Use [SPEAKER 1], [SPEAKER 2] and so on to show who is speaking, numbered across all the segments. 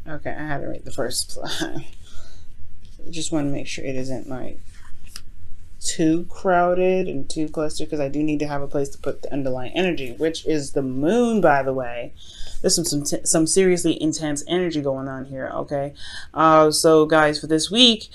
[SPEAKER 1] Okay, I had to write the first slide. Just want to make sure it isn't like too crowded and too clustered, because I do need to have a place to put the underlying energy, which is the moon, by the way. There's some seriously intense energy going on here. Okay, so guys, for this week,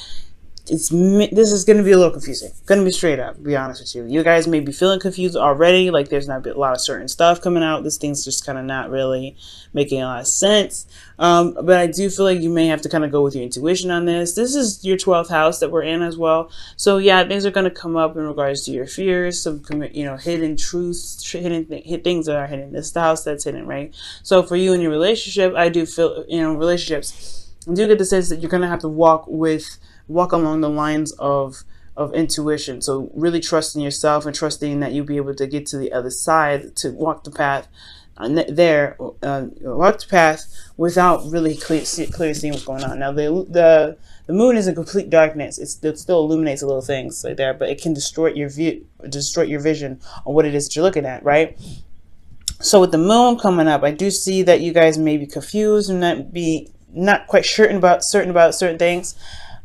[SPEAKER 1] this is going to be a little confusing. Going to be straight up, to be honest with you. You guys may be feeling confused already, like there's not a lot of certain stuff coming out. This thing's just kind of not really making a lot of sense. But I do feel like you may have to kind of go with your intuition on this. This is your 12th house that we're in as well. So yeah, things are going to come up in regards to your fears, some hidden truths, hidden things that are hidden. This is the house that's hidden, right? So for you in your relationship, I do feel, relationships, I do get the sense that you're going to have to walk along the lines of intuition. So really trusting yourself and trusting that you'll be able to get to the other side, to walk the path without really clearly seeing what's going on. Now the moon is in complete darkness. It still illuminates a little things like there, but it can distort your vision on what it is that you're looking at, right? So with the moon coming up, I do see that you guys may be confused and not quite certain about certain things.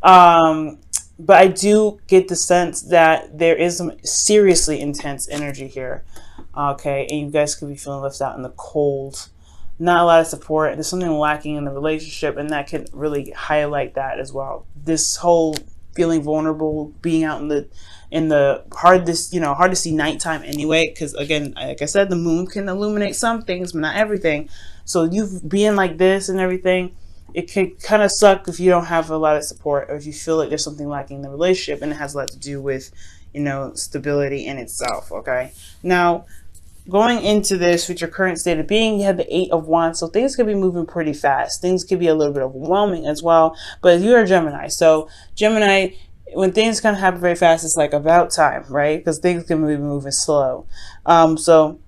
[SPEAKER 1] But I do get the sense that there is some seriously intense energy here. Okay, and you guys could be feeling left out in the cold. Not a lot of support. There's something lacking in the relationship, and that can really highlight that as well. This whole feeling vulnerable, being out in the hard to see nighttime anyway, because again, like I said, the moon can illuminate some things, but not everything. So you being like this and everything, it can kind of suck if you don't have a lot of support, or if you feel like there's something lacking in the relationship, and it has a lot to do with, stability in itself. Okay, now going into this with your current state of being, you have the 8 of Wands, so things could be moving pretty fast. Things could be a little bit overwhelming as well, but you're a Gemini, so Gemini, when things kind of happen very fast, it's like about time, right? Because things can be moving slow. So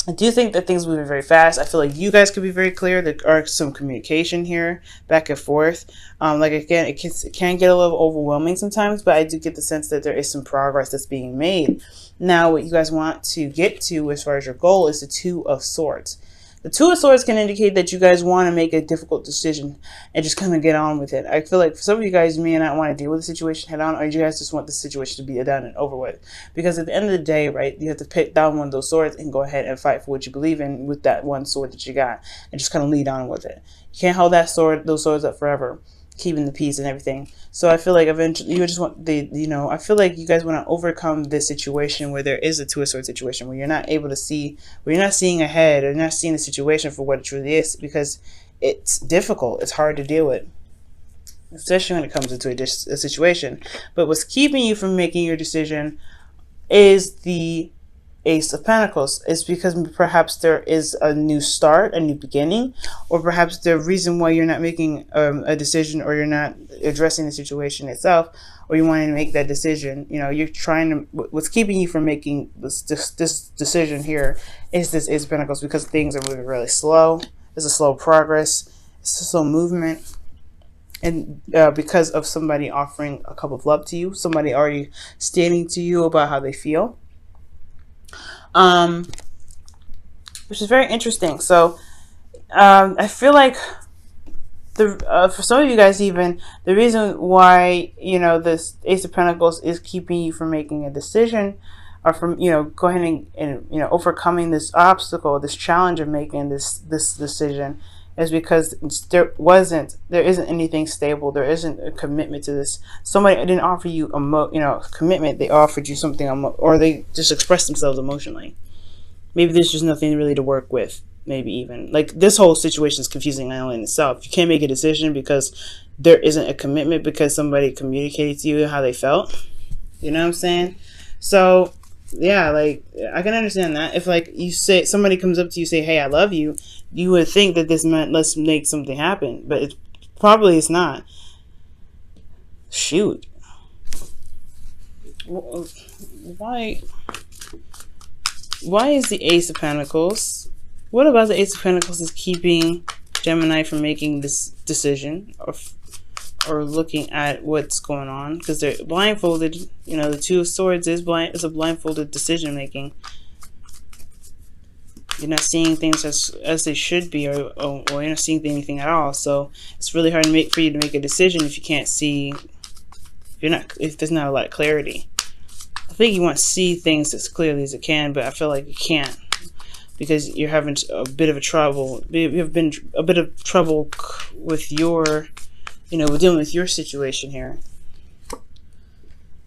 [SPEAKER 1] I do think that things are moving very fast. I feel like you guys could be very clear. There are some communication here, back and forth. Like again, it can get a little overwhelming sometimes, but I do get the sense that there is some progress that's being made. Now, what you guys want to get to as far as your goal is the 2 of Swords. The 2 of Swords can indicate that you guys want to make a difficult decision and just kind of get on with it. I feel like for some of you guys may not want to deal with the situation head on, or you guys just want the situation to be done and over with. Because at the end of the day, right, you have to pick down one of those swords and go ahead and fight for what you believe in with that one sword that you got, and just kind of lead on with it. You can't hold those swords up forever, keeping the peace and everything. So I feel like eventually you just want I feel like you guys want to overcome this situation where there is a 2 of Swords situation, where you're not able to see, where you're not seeing ahead, or you're not seeing the situation for what it truly is, because it's difficult. It's hard to deal with, especially when it comes into a situation. But what's keeping you from making your decision is the Ace of Pentacles. Is because perhaps there is a new start, a new beginning, or perhaps the reason why you're not making a decision, or you're not addressing the situation itself, or you want to make that decision. You're trying to. What's keeping you from making this decision here is this Ace of Pentacles, because things are moving really slow. There's a slow progress. It's a slow movement. And because of somebody offering a cup of love to you, somebody already stating to you about how they feel. Which is very interesting. So I feel like for some of you guys, even the reason why this Ace of Pentacles is keeping you from making a decision, or from go ahead and overcoming this obstacle, this challenge of making this decision, is because there isn't anything stable. There isn't a commitment to this. Somebody didn't offer you commitment. They offered you something, or they just expressed themselves emotionally. Maybe there's just nothing really to work with. Maybe even like this whole situation is confusing only in itself. You can't make a decision because there isn't a commitment, because somebody communicated to you how they felt. You know what I'm saying? So yeah, like I can understand that. If like you say, somebody comes up to you, say, "Hey, I love you," you would think that this meant let's make something happen, but it's not. Shoot. Why is the Ace of Pentacles? What about the Ace of Pentacles is keeping Gemini from making this decision, or looking at what's going on? Because they're blindfolded. The 2 of Swords is a blindfolded decision making. You're not seeing things as they should be, or you're not seeing anything at all. So it's really hard for you to make a decision if you can't see, if there's not a lot of clarity. I think you want to see things as clearly as it can, but I feel like you can't, because you're having a bit of trouble. You've been a bit of trouble with your, with dealing with your situation here.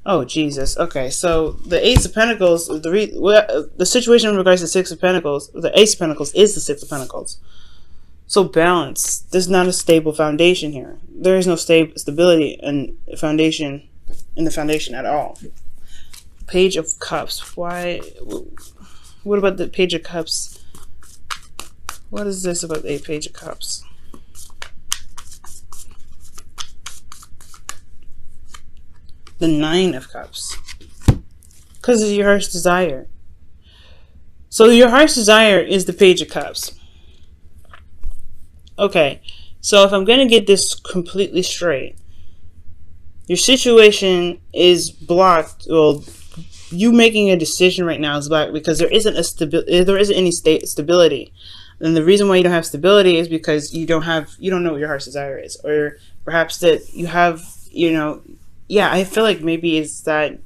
[SPEAKER 1] Oh, Jesus. Okay, so the Ace of Pentacles, the situation in regards to the Six of Pentacles, the Ace of Pentacles is the Six of Pentacles. So balance. There's not a stable foundation here. There is no stability in the foundation at all. Page of Cups. Why? What about the Page of Cups? What is this about the Page of Cups? The Nine of Cups. Because of your heart's desire. So your heart's desire is the Page of Cups. Okay. So if I'm going to get this completely straight, your situation is blocked. Well, you making a decision right now is blocked because there isn't any stability. And the reason why you don't have stability is because you don't know what your heart's desire is. Or perhaps that you have, yeah, I feel like maybe it's that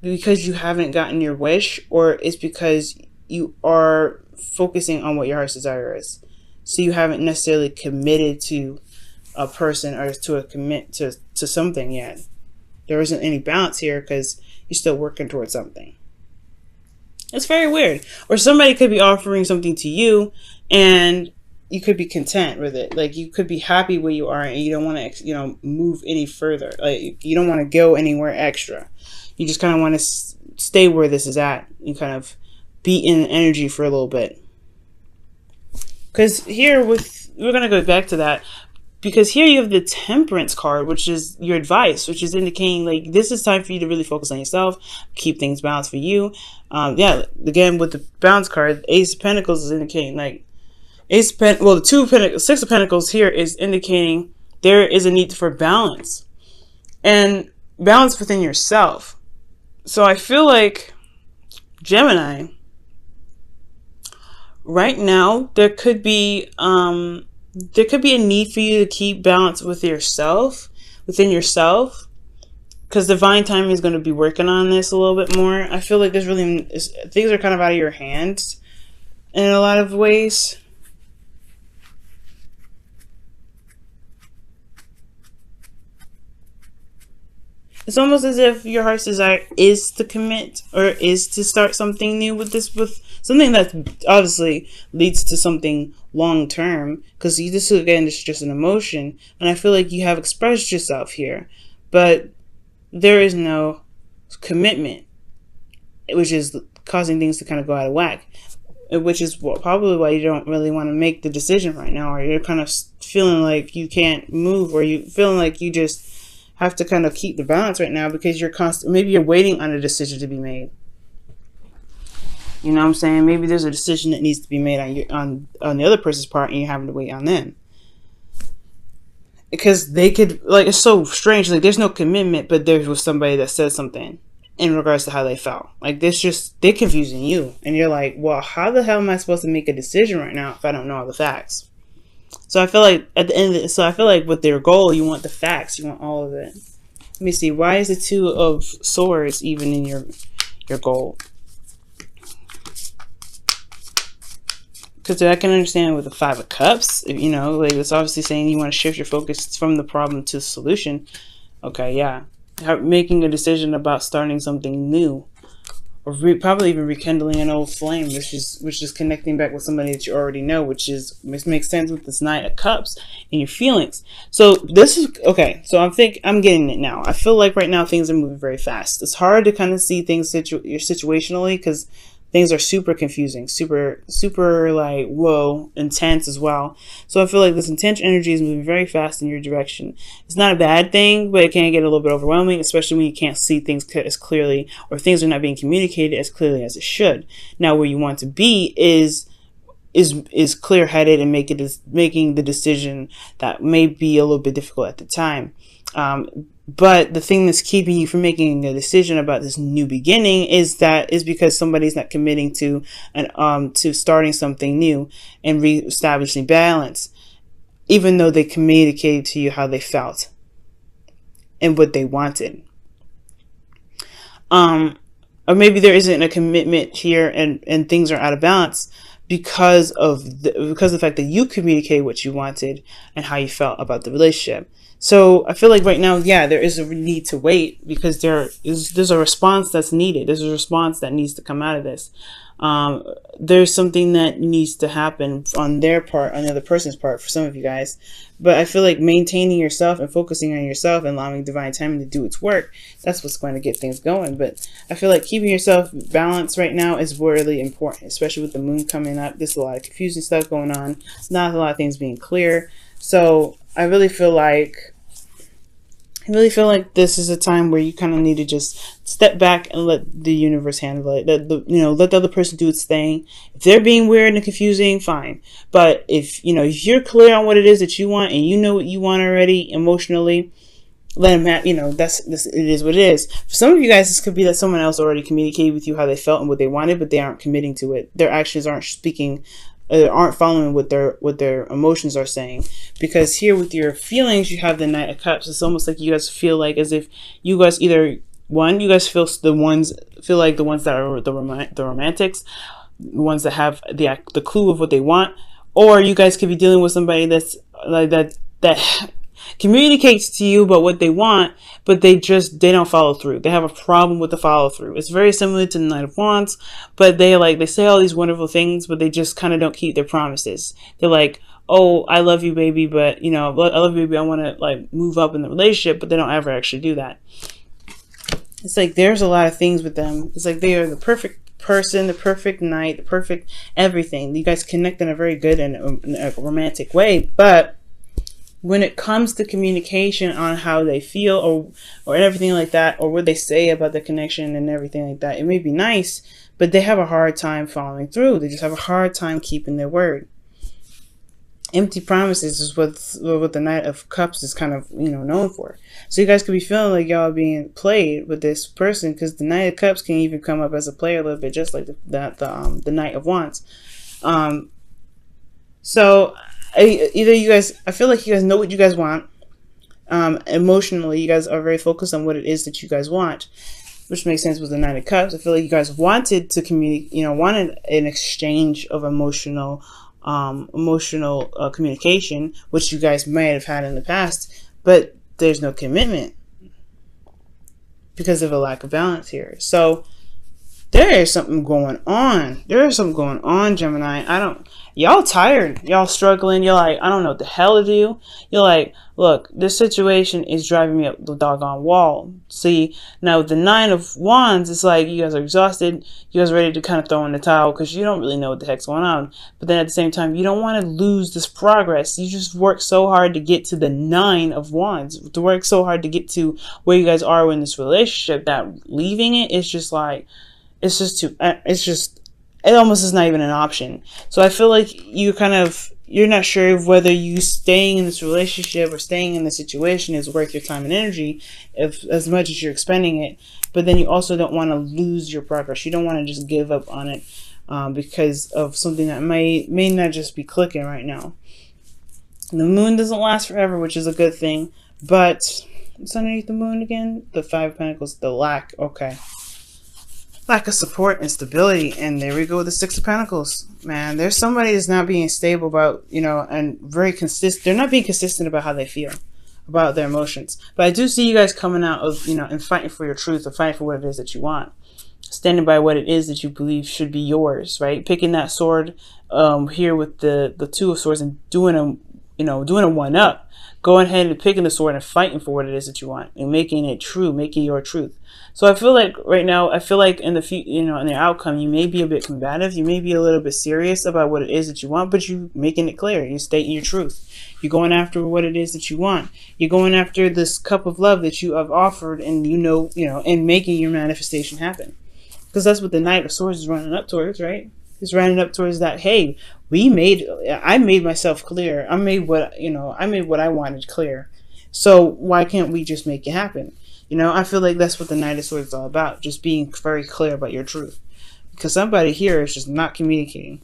[SPEAKER 1] because you haven't gotten your wish, or it's because you are focusing on what your heart's desire is. So you haven't necessarily committed to a person or to something yet. There isn't any balance here because you're still working towards something. It's very weird. Or somebody could be offering something to you and you could be content with it. Like, you could be happy where you are and you don't want to, move any further. Like, you don't want to go anywhere extra. You just kind of want to stay where this is at and kind of be in energy for a little bit. Because here we're going to go back to that. Because here you have the Temperance card, which is your advice, which is indicating like this is time for you to really focus on yourself, keep things balanced for you. Yeah, again with the balance card, Ace of Pentacles is indicating like the Six of Pentacles here is indicating there is a need for balance and balance within yourself. So I feel like Gemini, right now there could be a need for you to keep balance within yourself, because divine timing is going to be working on this a little bit more. I feel like things are kind of out of your hands in a lot of ways. It's almost as if your heart's desire is to commit or is to start something new with something that obviously leads to something long term. Because this is just an emotion, and I feel like you have expressed yourself here, but there is no commitment, which is causing things to kind of go out of whack. Which is probably why you don't really want to make the decision right now, or you're kind of feeling like you can't move, or you feeling like you just have to kind of keep the balance right now because maybe you're waiting on a decision to be made. You know what I'm saying? Maybe there's a decision that needs to be made on the other person's part, and you're having to wait on them. Because they could, like, it's so strange. Like, there's no commitment, but there was somebody that said something in regards to how they felt. Like, they're confusing you, and you're like, well, how the hell am I supposed to make a decision right now if I don't know all the facts? So I feel like at the end of it, I feel like with their goal, you want the facts, you want all of it. Let me see, why is the Two of Swords even in your goal? Because I can understand with the Five of Cups, like it's obviously saying you want to shift your focus from the problem to the solution. Okay, yeah, making a decision about starting something new, or probably even rekindling an old flame, which is connecting back with somebody that you already know, which makes sense with this Knight of Cups and your feelings. So this is okay. So I'm getting it now. I feel like right now things are moving very fast. It's hard to kind of see things situationally because things are super confusing, super like, whoa, intense as well. So I feel like this intense energy is moving very fast in your direction. It's not a bad thing, but it can get a little bit overwhelming, especially when you can't see things as clearly, or things are not being communicated as clearly as it should. Now, where you want to be is is clear-headed and making the decision that may be a little bit difficult at the time. But the thing that's keeping you from making a decision about this new beginning is because somebody's not committing to to starting something new and reestablishing balance, even though they communicated to you how they felt and what they wanted. Or maybe there isn't a commitment here, and things are out of balance because of the fact that you communicated what you wanted and how you felt about the relationship. So I feel like right now, yeah, there is a need to wait, because there's a response that's needed. There's a response that needs to come out of this. There's something that needs to happen on their part, on the other person's part, for some of you guys. But I feel like maintaining yourself and focusing on yourself and allowing divine timing to do its work, that's what's going to get things going. But I feel like keeping yourself balanced right now is really important, especially with the moon coming up. There's a lot of confusing stuff going on, not a lot of things being clear. So I really feel like this is a time where you kind of need to just step back and let the universe handle it. Let the other person do its thing. If they're being weird and confusing, fine. But if you're clear on what it is that you want, and you know what you want already emotionally, let them have. It is what it is. For some of you guys, this could be that someone else already communicated with you how they felt and what they wanted, but they aren't committing to it. Their actions aren't speaking. Aren't following what their emotions are saying. Because here with your feelings, you have the Knight of Cups. It's almost like you guys feel like as if you guys you guys feel like the ones that are the romantics, the ones that have the clue of what they want, or you guys could be dealing with somebody that's like that communicates to you about what they want, but they don't follow through. They have a problem with the follow through. It's very similar to the Knight of Wands, but they say all these wonderful things, but they just kind of don't keep their promises. They're like, oh, I love you, baby, but I love you, baby, I want to move up in the relationship, but they don't ever actually do that. It's like there's a lot of things with them. It's like they are the perfect person, the perfect knight, the perfect everything. You guys connect in a very good and a romantic way, but when it comes to communication on how they feel or everything like that, or what they say about the connection and everything like that, it may be nice, but they have a hard time following through. They just have a hard time keeping their word. Empty promises is what the Knight of Cups is kind of known for. So you guys could be feeling like y'all being played with this person, because the Knight of Cups can even come up as a player a little bit, just like the Knight of Wands. So either you guys, I feel like you guys know what you guys want. Emotionally, you guys are very focused on what it is that you guys want, which makes sense with the Knight of Cups. I feel like you guys wanted to communicate, wanted an exchange of emotional communication, which you guys may have had in the past, but there's no commitment because of a lack of balance here. So there is something going on. There is something going on, Gemini. Y'all tired. Y'all struggling. You're like, I don't know what the hell to do. You're like, look, this situation is driving me up the doggone wall. See, now with the Nine of Wands, it's like you guys are exhausted. You guys are ready to kind of throw in the towel because you don't really know what the heck's going on. But then at the same time, you don't want to lose this progress. You just work so hard to get to the Nine of Wands, to work so hard to get to where you guys are in this relationship, that leaving it is just like, it almost is not even an option. So I feel like you're not sure of whether you staying in this relationship or staying in the situation is worth your time and energy, as much as you're expending it. But then you also don't want to lose your progress. You don't want to just give up on it because of something that may not just be clicking right now. The moon doesn't last forever, which is a good thing. But what's underneath the moon again? The Five of Pentacles, the lack. Okay. Lack of support and stability. And there we go with the Six of Pentacles. Man, there's somebody that's not being stable about, and very consistent. They're not being consistent about how they feel, about their emotions. But I do see you guys coming out of, and fighting for your truth, or fighting for what it is that you want. Standing by what it is that you believe should be yours, right? Picking that sword here with the Two of Swords and doing a one-up. Going ahead and picking the sword and fighting for what it is that you want and making it true, making your truth. So I feel like right now, in the future, in the outcome, you may be a bit combative. You may be a little bit serious about what it is that you want, but you making it clear. You're stating your truth. You're going after what it is that you want. You're going after this cup of love that you have offered, and and making your manifestation happen. Because that's what the Knight of Swords is running up towards, right? It's rounding up towards that. Hey, I made myself clear. I made what I wanted clear. So why can't we just make it happen? I feel like that's what the Knight of Swords is all about. Just being very clear about your truth. Because somebody here is just not communicating.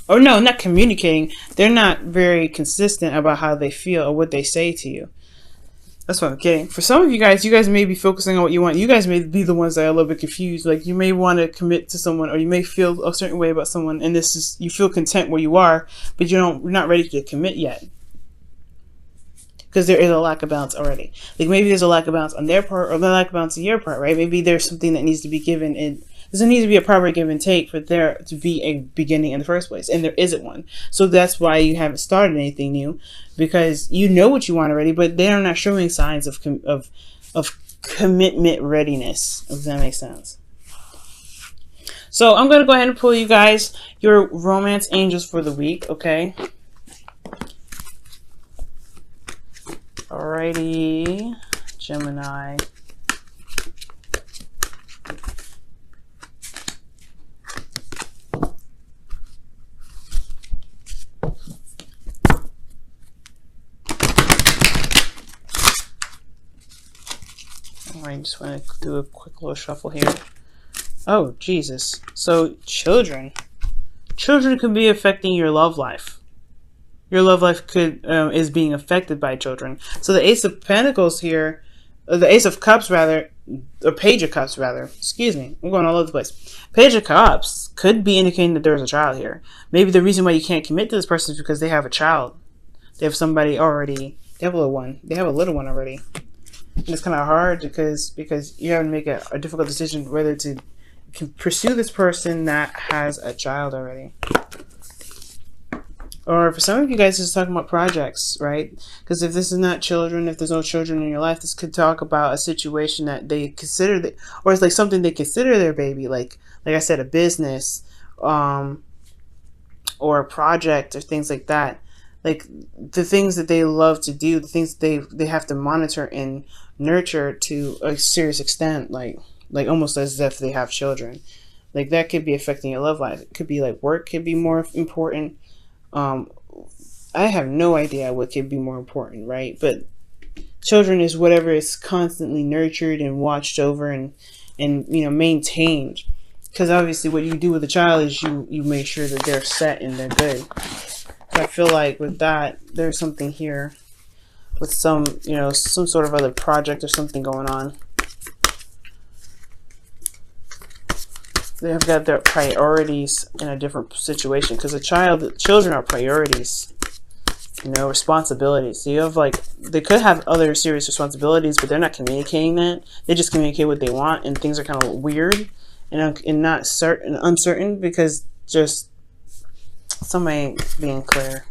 [SPEAKER 1] Or no, not communicating. They're not very consistent about how they feel or what they say to you. That's what I'm getting. For some of you guys may be focusing on what you want. You guys may be the ones that are a little bit confused. Like, you may want to commit to someone, or you may feel a certain way about someone, and you feel content where you are, but you're not ready to commit yet. Because there is a lack of balance already. Like, maybe there's a lack of balance on their part, or a lack of balance on your part, right? Maybe there's something that needs to be given, and there needs to be a proper give and take for there to be a beginning in the first place, and there isn't one. So that's why you haven't started anything new, because you know what you want already, but they are not showing signs of commitment readiness. If that makes sense. So I'm gonna go ahead and pull you guys your romance angels for the week. Okay. Alrighty, Gemini. I just want to do a quick little shuffle here. Oh, Jesus. So, children could be affecting your love life. Your love life is being affected by children. So the Ace of Pentacles here, the Ace of Cups rather, or Page of Cups rather, excuse me, I'm going all over the place. Page of Cups could be indicating that there's a child here. Maybe the reason why you can't commit to this person is because they have a child. They have somebody already, they have a little one. They have a little one already. And it's kind of hard because you have to make a difficult decision whether to pursue this person that has a child already. Or for some of you guys, it's talking about projects, right? Because if this is not children, if there's no children in your life, this could talk about a situation that they consider, or it's like something they consider their baby, like I said, a business, or a project, or things like that. Like the things that they love to do, the things that they have to monitor and nurture to a serious extent, like almost as if they have children. Like that could be affecting your love life. It could be like work could be more important. I have no idea what could be more important, right? But children is whatever is constantly nurtured and watched over and maintained. Because obviously what you do with a child is you make sure that they're set and they're good. I feel like with that, there's something here with some sort of other project or something going on. They have got their priorities in a different situation because children are priorities, responsibilities. So you have they could have other serious responsibilities, but they're not communicating that. They just communicate what they want, and things are kind of weird and not certain, uncertain because just somebody ain't being clear.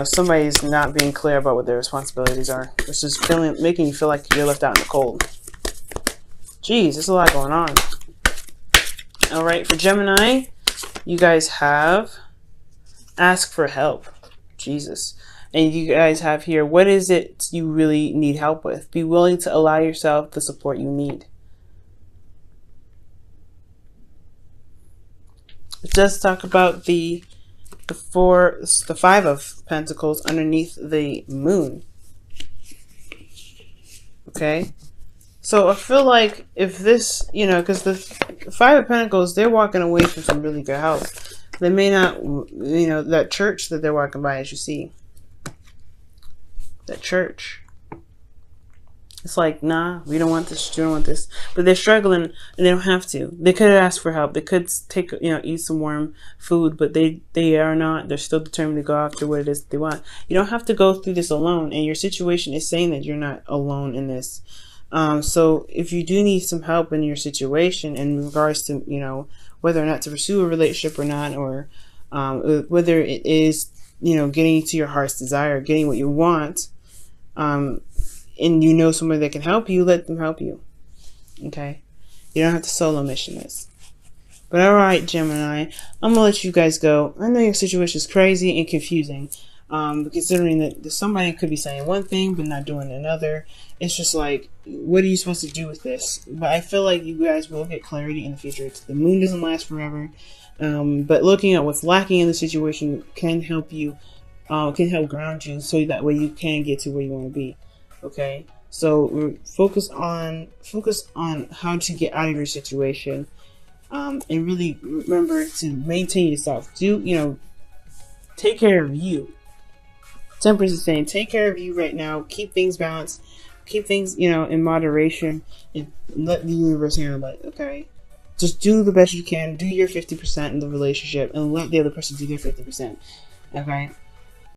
[SPEAKER 1] Somebody's not being clear about what their responsibilities are, which is making you feel like you're left out in the cold. Jeez, there's a lot going on. All right, for Gemini, you guys have ask for help. Jesus. And you guys have here, what is it you really need help with? Be willing to allow yourself the support you need. It does talk about the Five of Pentacles underneath the moon. Okay. So I feel like if this, because the Five of Pentacles, they're walking away from some really good help. They may not, that church that they're walking by, as you see. That church. It's like, nah, we don't want this, you don't want this. But they're struggling and they don't have to. They could ask for help. They could take, eat some warm food, but they are not. They're still determined to go after what it is they want. You don't have to go through this alone. And your situation is saying that you're not alone in this. So if you do need some help in your situation in regards to, whether or not to pursue a relationship or not, or whether it is, getting to your heart's desire, getting what you want, and somebody that can help you, let them help you. Okay? You don't have to solo mission this. But alright, Gemini, I'm going to let you guys go. I know your situation is crazy and confusing, Considering that somebody could be saying one thing but not doing another, it's just like, what are you supposed to do with this? But I feel like you guys will get clarity in the future. The moon doesn't last forever, but looking at what's lacking in the situation can help you, can help ground you, so that way you can get to where you want to be. Okay, so focus on how to get out of your situation, and really remember to maintain yourself. Take care of you. Temperance is saying, take care of you right now. Keep things balanced. Keep things, in moderation, and let the universe handle it. Okay, just do the best you can. Do your 50% in the relationship, and let the other person do their 50%. Okay.